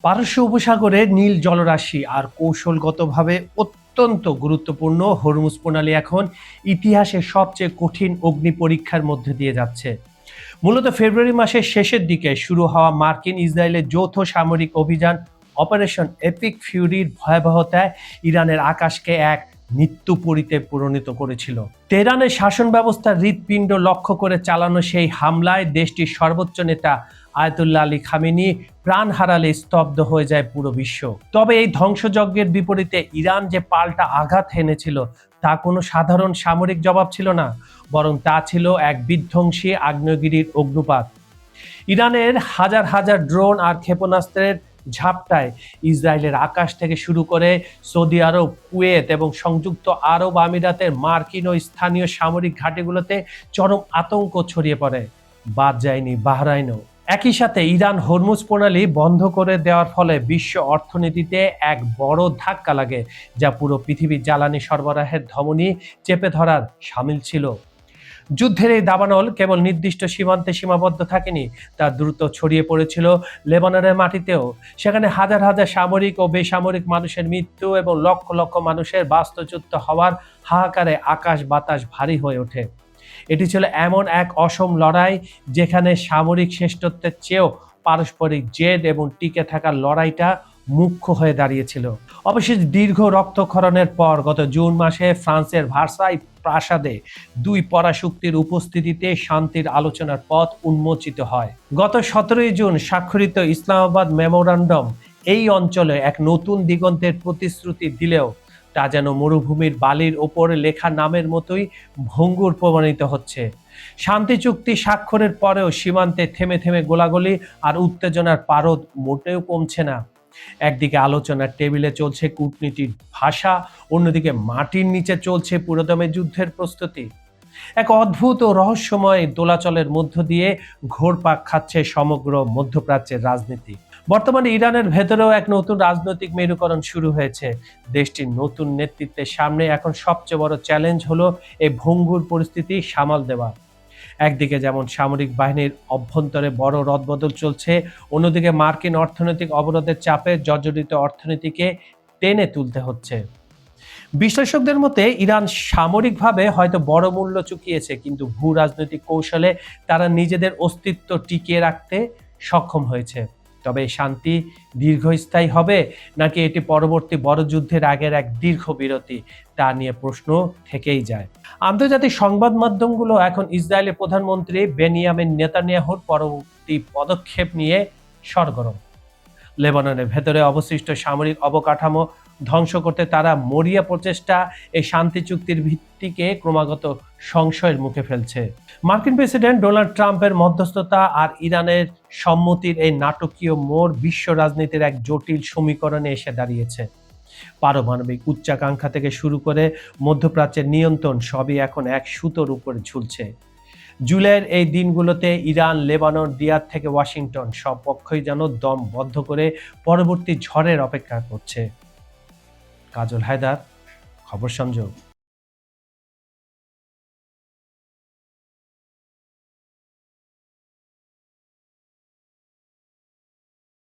পারস্য উপসাগরে নীল জলরাশি আর কৌশলগতভাবে অত্যন্ত গুরুত্বপূর্ণ হরমুজ প্রণালী এখন ইতিহাসের সবচেয়ে কঠিন অগ্নি পরীক্ষার মধ্যে দিয়ে যাচ্ছে। মূলত ফেব্রুয়ারি মাসের শেষের দিকে শুরু হওয়া মার্কিন ইসরায়েলের যৌথ সামরিক অভিযান অপারেশন এপিক ফিউরির ভয়াবহতায় ইরানের আকাশকে এক মৃত্যুপরীতে পরিণত করেছিল। তেহরানের শাসন ব্যবস্থার হৃৎপিণ্ড লক্ষ্য করে চালানো সেই হামলায় দেশটির সর্বোচ্চ নেতা আয়াতুল্লাহ আলী খামেনি প্রাণ হারালে স্তব্ধ হয়ে যায় পুরো বিশ্ব। তবে এই ধ্বংসযজ্ঞের বিপরীতে ইরান যে পাল্টা আঘাত হেনেছিল তা কোনো সাধারণ সামরিক জবাব ছিল না, বরং তা ছিল এক বিধ্বংসী আগ্নেয়গিরির অগ্নুপাত। ইরানের হাজার হাজার ড্রোন আর ক্ষেপণাস্ত্রের ঝাপটায় ইসরায়েলের আকাশ থেকে শুরু করে সৌদি আরব, কুয়েত এবং সংযুক্ত আরব আমিরাতের মার্কিন ও স্থানীয় সামরিক ঘাঁটিগুলোতে চরম আতঙ্ক ছড়িয়ে পড়ে। বাদ যায়নি বাহরাইনও। একই সাথে ইরান হরমুজ প্রণালী বন্ধ করে দেওয়ার ফলে বিশ্ব অর্থনীতিতে এক বড় ধাক্কা লাগে, যা পুরো পৃথিবীর জ্বালানি সরবরাহের ধমনী চেপে ধরার শামিল ছিল। যুদ্ধের এই দাবানল কেবল নির্দিষ্ট সীমান্তে সীমাবদ্ধ থাকেনি, তা দ্রুত ছড়িয়ে পড়েছিল লেবাননের মাটিতেও। সেখানে হাজার হাজার সামরিক ও বেসামরিক মানুষের মৃত্যু এবং লক্ষ লক্ষ মানুষের বাস্তুচ্যুত হওয়ার হাহাকারে আকাশ বাতাস ভারী হয়ে ওঠে। এটি ছিল এমন এক অসম লড়াই যেখানে সামরিক শ্রেষ্ঠত্বের চেয়েও পারস্পরিক জেদ এবং টিকে থাকার লড়াইটা মুখ্য হয়ে দাঁড়িয়েছিল। অবশেষে দীর্ঘ রক্তক্ষরণের পর গত জুন মাসে ফ্রান্সের ভার্সাই প্রাসাদে দুই পরাশক্তির উপস্থিতিতে শান্তির আলোচনার পথ উন্মোচিত হয়। গত 17 জুন স্বাক্ষরিত ইসলামাবাদ মেমোরান্ডাম এই অঞ্চলে এক নতুন দিগন্তের প্রতিশ্রুতি দিলেও তা যেন মরুভূমির বালির ওপরে লেখা নামের মতোই ভঙ্গুর প্রমাণিত হচ্ছে। শান্তি চুক্তি স্বাক্ষরের পরেও সীমান্তে থেমে থেমে গোলাগুলি আর উত্তেজনার পারদ মোটেও কমছে না। একদিকে আলোচনার টেবিলে চলছে কূটনীতির ভাষা, অন্যদিকে মাটির নিচে চলছে পুরোদমে যুদ্ধের প্রস্তুতি। এক অদ্ভুত ও রহস্যময় দোলাচলের মধ্য দিয়ে ঘোরপাক খাচ্ছে সমগ্র মধ্যপ্রাচ্যের রাজনীতি। বর্তমানে ইরানের ভেতরেও এক নতুন রাজনৈতিক মেরুকরণ শুরু হয়েছে। দেশটির নতুন নেতৃত্বের সামনে এখন সবচেয়ে বড় চ্যালেঞ্জ হলো এই ভঙ্গুর পরিস্থিতি সামাল দেওয়া। একদিকে যেমন সামরিক বাহিনীর অভ্যন্তরে বড় রদবদল চলছে, অন্যদিকে মার্কিন অর্থনৈতিক অবরোধের চাপে জর্জরিত অর্থনীতিকে টেনে তুলতে হচ্ছে। বিশ্লেষকদের মতে ইরান সামরিকভাবে হয়তো বড় মূল্য চুকিয়েছে, কিন্তু ভূ রাজনৈতিক কৌশলে তারা নিজেদের অস্তিত্ব টিকিয়ে রাখতে সক্ষম হয়েছে। তবে এই শান্তি দীর্ঘস্থায়ী হবে নাকি এটি পরবর্তী বড় যুদ্ধের আগের এক দীর্ঘ বিরতি, তা নিয়ে প্রশ্ন থেকেই যায়। আন্তর্জাতিক সংবাদ মাধ্যমগুলো এখন ইসরায়েলের প্রধানমন্ত্রী বেনিয়ামিন নেতানিয়াহুর পরবর্তী পদক্ষেপ নিয়ে সরগরম। লেবাননের ভেতরে অবশিষ্ট সামরিক অবকাঠামো ধ্বংস করতে তারা মরিয়া প্রচেষ্টা এই শান্তি চুক্তির ভিত্তিকে ক্রমাগত সংশয়ের মুখে ফেলছে। মার্কিন প্রেসিডেন্ট ডোনাল্ড ট্রাম্পের মধ্যস্থতা আর ইরানের সম্মতির এই নাটকীয় মোড় বিশ্ব রাজনীতির এক জটিল সমীকরণে এসে দাঁড়িয়েছে। পারমাণবিক উচ্চাকাঙ্ক্ষা থেকে শুরু করে মধ্যপ্রাচ্যের নিয়ন্ত্রণ সবই এখন এক সুতোর উপরে ঝুলছে। জুলাইয়ের এই দিনগুলোতে ইরান, লেবানন, রিয়াদ থেকে ওয়াশিংটন সব পক্ষই যেন দম বন্ধ করে পরবর্তী ঝড়ের অপেক্ষা করছে। কাজল হায়দার, খবর সংযোগ।